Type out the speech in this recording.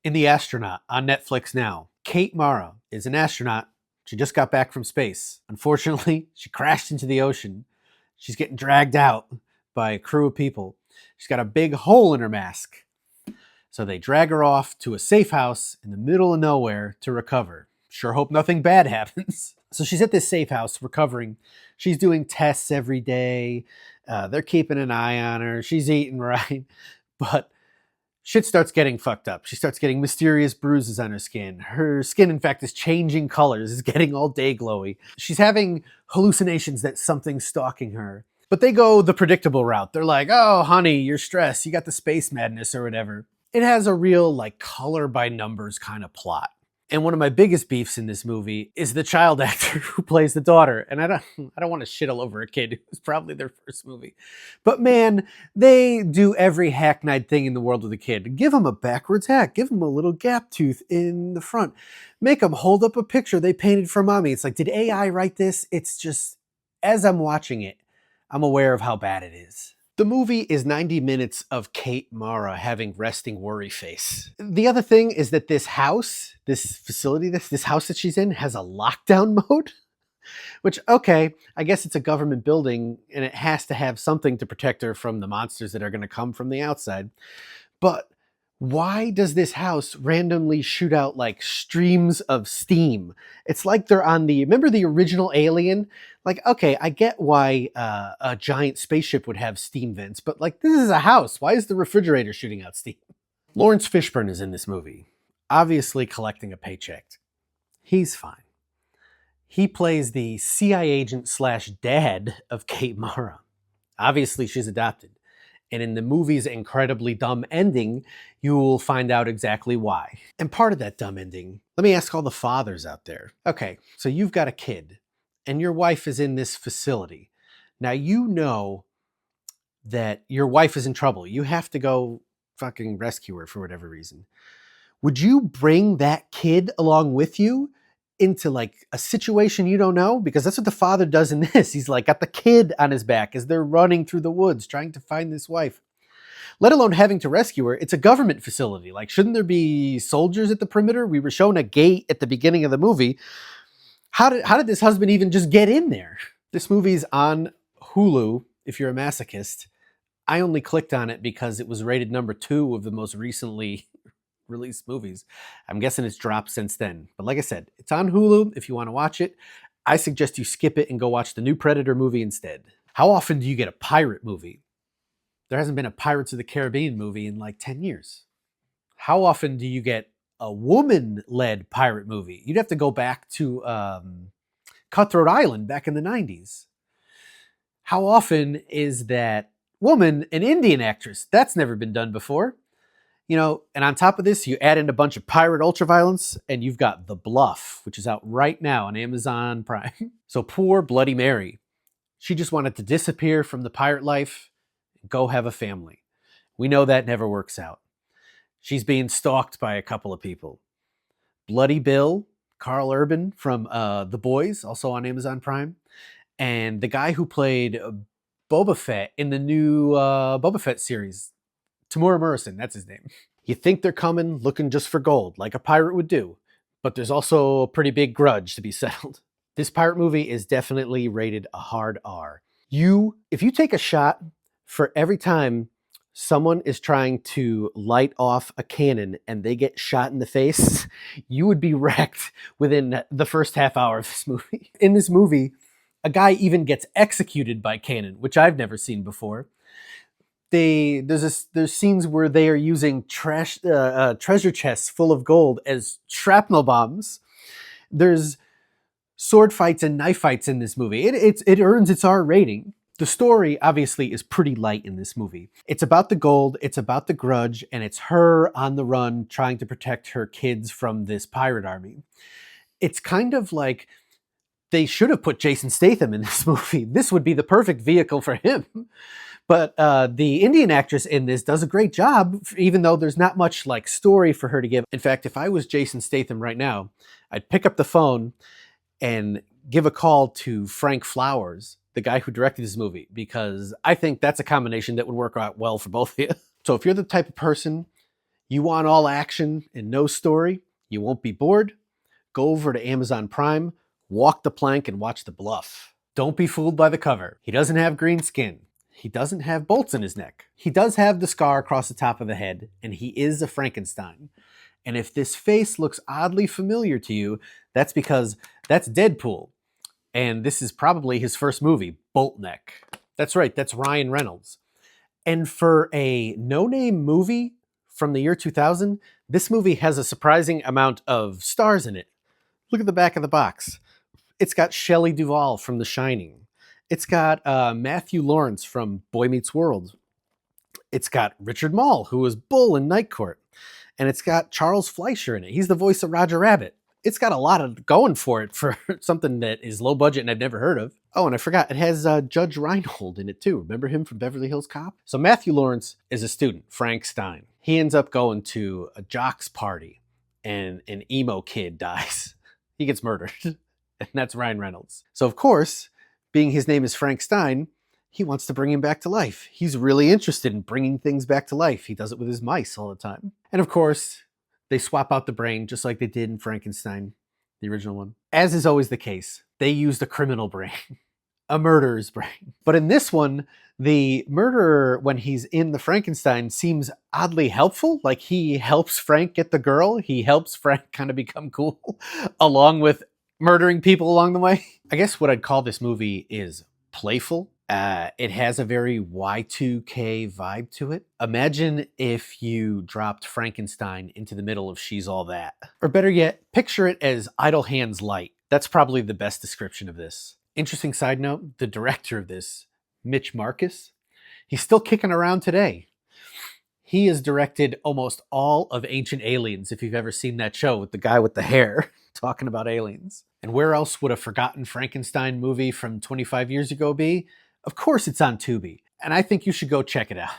In The Astronaut on Netflix now, Kate Mara is an astronaut. She just got back from space. Unfortunately, she crashed into the ocean. She's getting dragged out by a crew of people. She's got a big hole in her mask. So they drag her off to a safe house in the middle of nowhere to recover. Sure hope nothing bad happens. So she's at this safe house recovering. She's doing tests every day. They're keeping an eye on her. She's eating right. But shit starts getting fucked up. She starts getting mysterious bruises on her skin. Her skin, in fact, is changing colors, is getting all day glowy. She's having hallucinations that something's stalking her. But they go the predictable route. They're like, oh, honey, you're stressed. You got the space madness or whatever. It has a real, like, color by numbers kind of plot. And one of my biggest beefs in this movie is the child actor who plays the daughter. And I don't want to shit all over a kid who's probably their first movie. But man, they do every hackneyed thing in the world with a kid. Give them a backwards hat. Give them a little gap tooth in the front. Make them hold up a picture they painted for mommy. It's like, did AI write this? It's just, as I'm watching it, I'm aware of how bad it is. The movie is 90 minutes of Kate Mara having resting worry face. The other thing is that this house, this facility, this house that she's in has a lockdown mode, which, okay, I guess it's a government building and it has to have something to protect her from the monsters that are going to come from the outside. But why does this house randomly shoot out like streams of steam? It's like they're on remember the original Alien? Like, okay, I get why a giant spaceship would have steam vents, but like, this is a house. Why is the refrigerator shooting out steam? Lawrence Fishburne is in this movie, obviously collecting a paycheck. He's fine. He plays the CIA agent slash dad of Kate Mara. Obviously, she's adopted. And in the movie's incredibly dumb ending, you will find out exactly why. And part of that dumb ending, let me ask all the fathers out there. Okay, so you've got a kid, and your wife is in this facility. Now you know that your wife is in trouble. You have to go fucking rescue her for whatever reason. Would you bring that kid along with you into like a situation you don't know? Because that's what the father does in this. He's like got the kid on his back as they're running through the woods trying to find this wife. Let alone having to rescue her. It's a government facility. Like, shouldn't there be soldiers at the perimeter? We were shown a gate at the beginning of the movie. How did this husband even just get in there? This movie's on Hulu if you're a masochist. I only clicked on it because it was rated number 2 of the most recently released movies. I'm guessing it's dropped since then. But like I said, it's on Hulu if you want to watch it. I suggest you skip it and go watch the new Predator movie instead. How often do you get a pirate movie? There hasn't been a Pirates of the Caribbean movie in like 10 years. How often do you get a woman-led pirate movie? You'd have to go back to Cutthroat Island back in the 90s. How often is that woman an Indian actress? That's never been done before. You know, and on top of this, you add in a bunch of pirate ultraviolence, and you've got The Bluff, which is out right now on Amazon Prime. So poor Bloody Mary. She just wanted to disappear from the pirate life and go have a family. We know that never works out. She's being stalked by a couple of people. Bloody Bill, Carl Urban from The Boys, also on Amazon Prime, and the guy who played Boba Fett in the new Boba Fett series, Tamura Morrison, that's his name. You think they're coming looking just for gold, like a pirate would do, but there's also a pretty big grudge to be settled. This pirate movie is definitely rated a hard R. If you take a shot for every time someone is trying to light off a cannon and they get shot in the face, you would be wrecked within the first half hour of this movie. In this movie, a guy even gets executed by cannon, which I've never seen before. There's scenes where they are using treasure chests full of gold as shrapnel bombs. There's sword fights and knife fights in this movie. It earns its R rating. The story obviously is pretty light in this movie. It's about the gold, it's about the grudge, and it's her on the run trying to protect her kids from this pirate army. It's kind of like they should have put Jason Statham in this movie. This would be the perfect vehicle for him. But the Indian actress in this does a great job, even though there's not much like story for her to give. In fact, if I was Jason Statham right now, I'd pick up the phone and give a call to Frank Flowers, the guy who directed this movie, because I think that's a combination that would work out well for both of you. So if you're the type of person, You want all action and no story? You won't be bored? Go over to Amazon Prime, walk the plank, and watch The Bluff. Don't be fooled by the cover. He doesn't have green skin. He doesn't have bolts in his neck. He does have the scar across the top of the head, and he is a Frankenstein. And if this face looks oddly familiar to you, that's because that's Deadpool. And this is probably his first movie, Boltneck. That's right, that's Ryan Reynolds. And for a no-name movie from the year 2000, this movie has a surprising amount of stars in it. Look at the back of the box. It's got Shelley Duvall from The Shining. It's got Matthew Lawrence from Boy Meets World. It's got Richard Mall, who was Bull in Night Court. And it's got Charles Fleischer in it. He's the voice of Roger Rabbit. It's got a lot of going for it for something that is low budget and I've never heard of. Oh, and I forgot, it has Judge Reinhold in it too. Remember him from Beverly Hills Cop? So Matthew Lawrence is a student, Frank Stein. He ends up going to a jock's party and an emo kid dies. He gets murdered. And that's Ryan Reynolds. So of course, being his name is Frank Stein, he wants to bring him back to life. He's really interested in bringing things back to life. He does it with his mice all the time. And of course, they swap out the brain just like they did in Frankenstein, the original one. As is always the case, they used a criminal brain, a murderer's brain. But in this one, the murderer, when he's in the Frankenstein, seems oddly helpful. Like he helps Frank get the girl. He helps Frank kind of become cool along with murdering people along the way. I guess what I'd call this movie is playful. It has a very Y2K vibe to it. Imagine if you dropped Frankenstein into the middle of She's All That. Or better yet, picture it as Idle Hands Light. That's probably the best description of this. Interesting side note, the director of this, Mitch Marcus, he's still kicking around today. He has directed almost all of Ancient Aliens, if you've ever seen that show with the guy with the hair talking about aliens. And where else would a forgotten Frankenstein movie from 25 years ago be? Of course it's on Tubi, and I think you should go check it out.